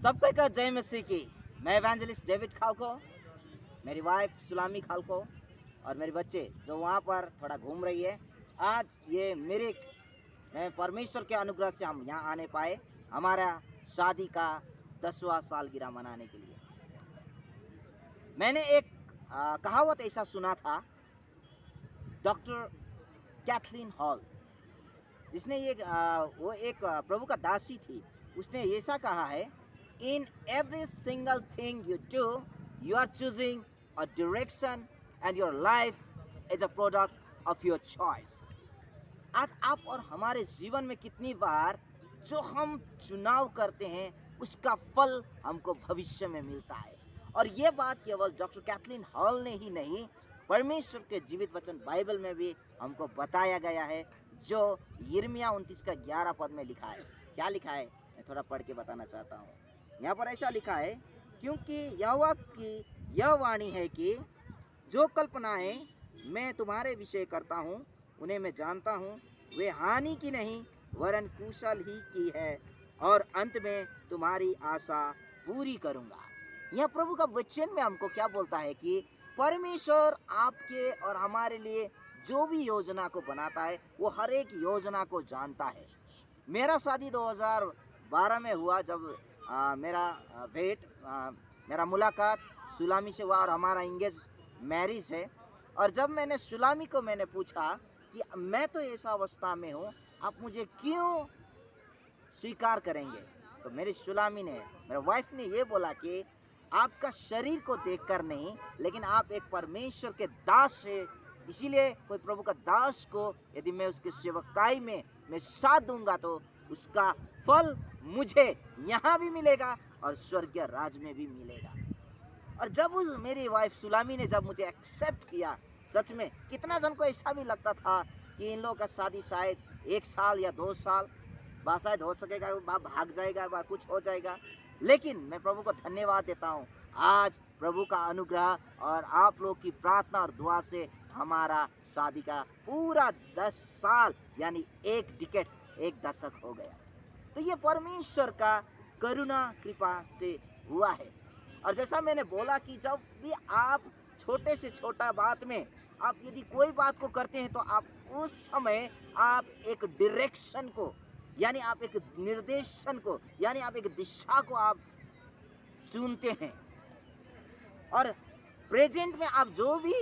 सबको का जय मसीह की। मैं इवेंजलिस्ट डेविड खालको, मेरी वाइफ सुलामी खालको और मेरे बच्चे जो वहाँ पर थोड़ा घूम रही है। आज ये मेरे मैं परमेश्वर के अनुग्रह से हम यहाँ आने पाए हमारा शादी का 10वां सालगिरह मनाने के लिए। मैंने एक कहावत ऐसा सुना था, डॉक्टर कैथलीन हॉल, जिसने वो एक प्रभु का दासी थी। उसने ऐसा कहा है, in every single thing you do you are choosing a direction and your life is a product of your choice. आज आप और हमारे जीवन में कितनी बार जो हम चुनाव करते हैं उसका फल हमको भविष्य में मिलता है। और ये बात केवल डॉक्टर कैथलीन हॉल ने ही नहीं, परमेश्वर के जीवित वचन बाइबल में भी हमको बताया गया है, जो यिर्मयाह 29 का 11 पद में लिखा है। क्या लिखा है, मैं थोड़ा पढ़ के बताना चाहता हूँ। यहाँ पर ऐसा लिखा है, क्योंकि यहोवा की यह वाणी है कि जो कल्पनाएं मैं तुम्हारे विषय करता हूँ उन्हें मैं जानता हूँ, वे हानि की नहीं वरन कुशल ही की है, और अंत में तुम्हारी आशा पूरी करूँगा। यह प्रभु का वचन में हमको क्या बोलता है कि परमेश्वर आपके और हमारे लिए जो भी योजना को बनाता है वो हर एक योजना को जानता है। मेरा शादी 2012 में हुआ, जब मेरा भेंट मेरा मुलाकात सुलामी से हुआ और हमारा इंगेज मैरिज है। और जब मैंने सुलामी को पूछा कि मैं तो ऐसा अवस्था में हूँ, आप मुझे क्यों स्वीकार करेंगे, तो मेरी सुलामी ने, मेरे वाइफ ने ये बोला कि आपका शरीर को देखकर नहीं, लेकिन आप एक परमेश्वर के दास है, इसीलिए कोई प्रभु का दास को यदि मैं उसकी सेवकाई में मैं साथ दूंगा तो उसका फल मुझे यहाँ भी मिलेगा और स्वर्गीय राज में भी मिलेगा। और जब उस मेरी वाइफ सुलामी ने जब मुझे एक्सेप्ट किया, सच में कितना जन को ऐसा भी लगता था कि इन लोगों का शादी शायद 1 साल या 2 साल बा शायद हो सकेगा, बा भाग जाएगा, बा कुछ हो जाएगा। लेकिन मैं प्रभु को धन्यवाद देता हूँ, आज प्रभु का अनुग्रह और आप लोग की प्रार्थना और दुआ से हमारा शादी का पूरा 10 साल यानी 1 डिकेड्स, 1 दशक हो गया। तो ये परमेश्वर का करुणा कृपा से हुआ है। और जैसा मैंने बोला कि जब भी आप छोटे से छोटा बात में आप यदि कोई बात को करते हैं तो आप उस समय आप एक डायरेक्शन को, यानी आप एक निर्देशन को, यानी आप एक दिशा को आप चुनते हैं। और प्रेजेंट में आप जो भी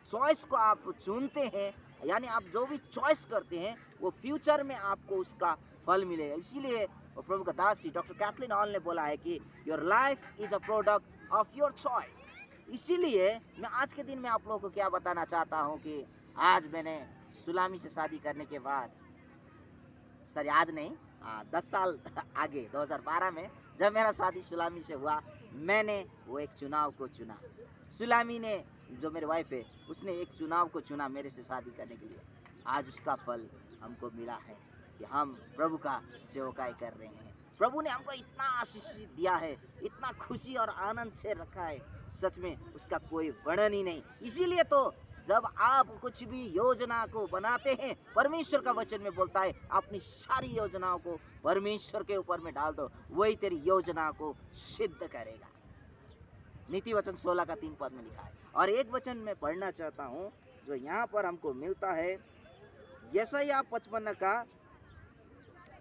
चॉइस को आप चुनते हैं, यानी आप जो भी चॉइस करते हैं, वो फ्यूचर में आपको उसका फल मिलेगा। इसीलिए वो प्रभु का दासी डॉक्टर कैथलीन हॉल ने बोला है कि your life is a product of your choice. इसीलिए मैं आज के दिन में आप लोगों को क्या बताना चाहता हूँ कि आज मैंने सुलामी से शादी करने के बाद, सॉरी आज नहीं, 10 साल आगे 2012 में जब मेरा शादी सुलामी से हुआ, मैंने वो एक चुनाव को चुना। सुलामी ने, जो मेरी वाइफ है, उसने एक चुनाव को चुना मेरे से शादी करने के लिए। आज उसका फल हमको मिला है कि हम प्रभु का सेवकाई कर रहे हैं। प्रभु ने हमको इतना आशीष दिया है, इतना खुशी और आनंद से रखा है, सच में उसका कोई वर्णन ही नहीं। इसीलिए तो जब आप कुछ भी योजना को बनाते हैं, परमेश्वर का वचन में बोलता है अपनी सारी योजनाओं को परमेश्वर के ऊपर में डाल दो, वही तेरी योजना को सिद्ध करेगा। नीति वचन 16 का 3 पद में लिखा है। और एक वचन में पढ़ना चाहता हूँ जो यहाँ पर हमको मिलता है, यशायाह 55 का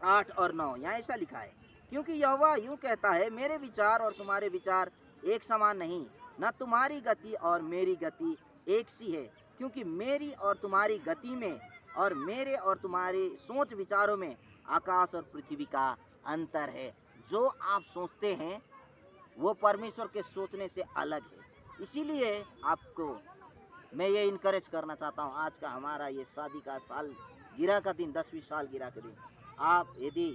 8 और 9। यहाँ ऐसा लिखा है, क्योंकि यहोवा यूं कहता है, मेरे विचार और तुम्हारे विचार एक समान नहीं, न तुम्हारी गति और मेरी गति एक सी है, क्योंकि मेरी और तुम्हारी गति में और मेरे और तुम्हारी सोच विचारों में आकाश और पृथ्वी का अंतर है। जो आप सोचते हैं वो परमेश्वर के सोचने से अलग है। इसीलिए आपको मैं ये इनकरेज करना चाहता हूँ, आज का हमारा ये शादी का साल गिरह का दिन, 10वीं साल गिरह के दिन, आप यदि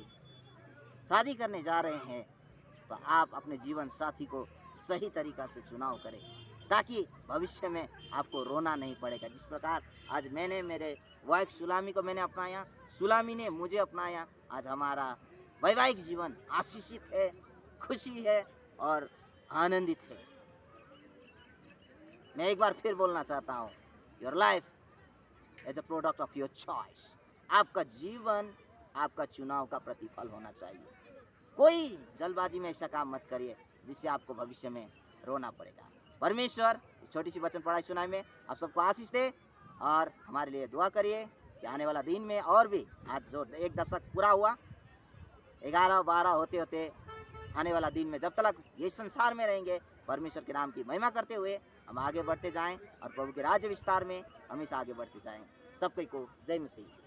शादी करने जा रहे हैं तो आप अपने जीवन साथी को सही तरीका से चुनाव करें, ताकि भविष्य में आपको रोना नहीं पड़ेगा। जिस प्रकार आज मैंने मेरे वाइफ सुलामी को मैंने अपनाया, सुलामी ने मुझे अपनाया, आज हमारा वैवाहिक जीवन आशीषित है, खुशी है और आनंदित है। मैं एक बार फिर बोलना चाहता हूँ, your life as a product of your choice. आपका जीवन आपका चुनाव का प्रतिफल होना चाहिए। कोई जल्दबाजी में ऐसा काम मत करिए जिससे आपको भविष्य में रोना पड़ेगा। परमेश्वर इस छोटी सी वचन पढ़ाई सुनाई में आप सबको आशीष दे और हमारे लिए दुआ करिए कि आने वाला दिन में और भी, आज जो 1 दशक पूरा हुआ, 11-12 होते होते आने वाला दिन में जब तक ये संसार में रहेंगे, परमेश्वर के नाम की महिमा करते हुए हम आगे बढ़ते जाएं और प्रभु के राज्य विस्तार में हमेशा आगे बढ़ते जाएं। सब कोई को जय मसीह।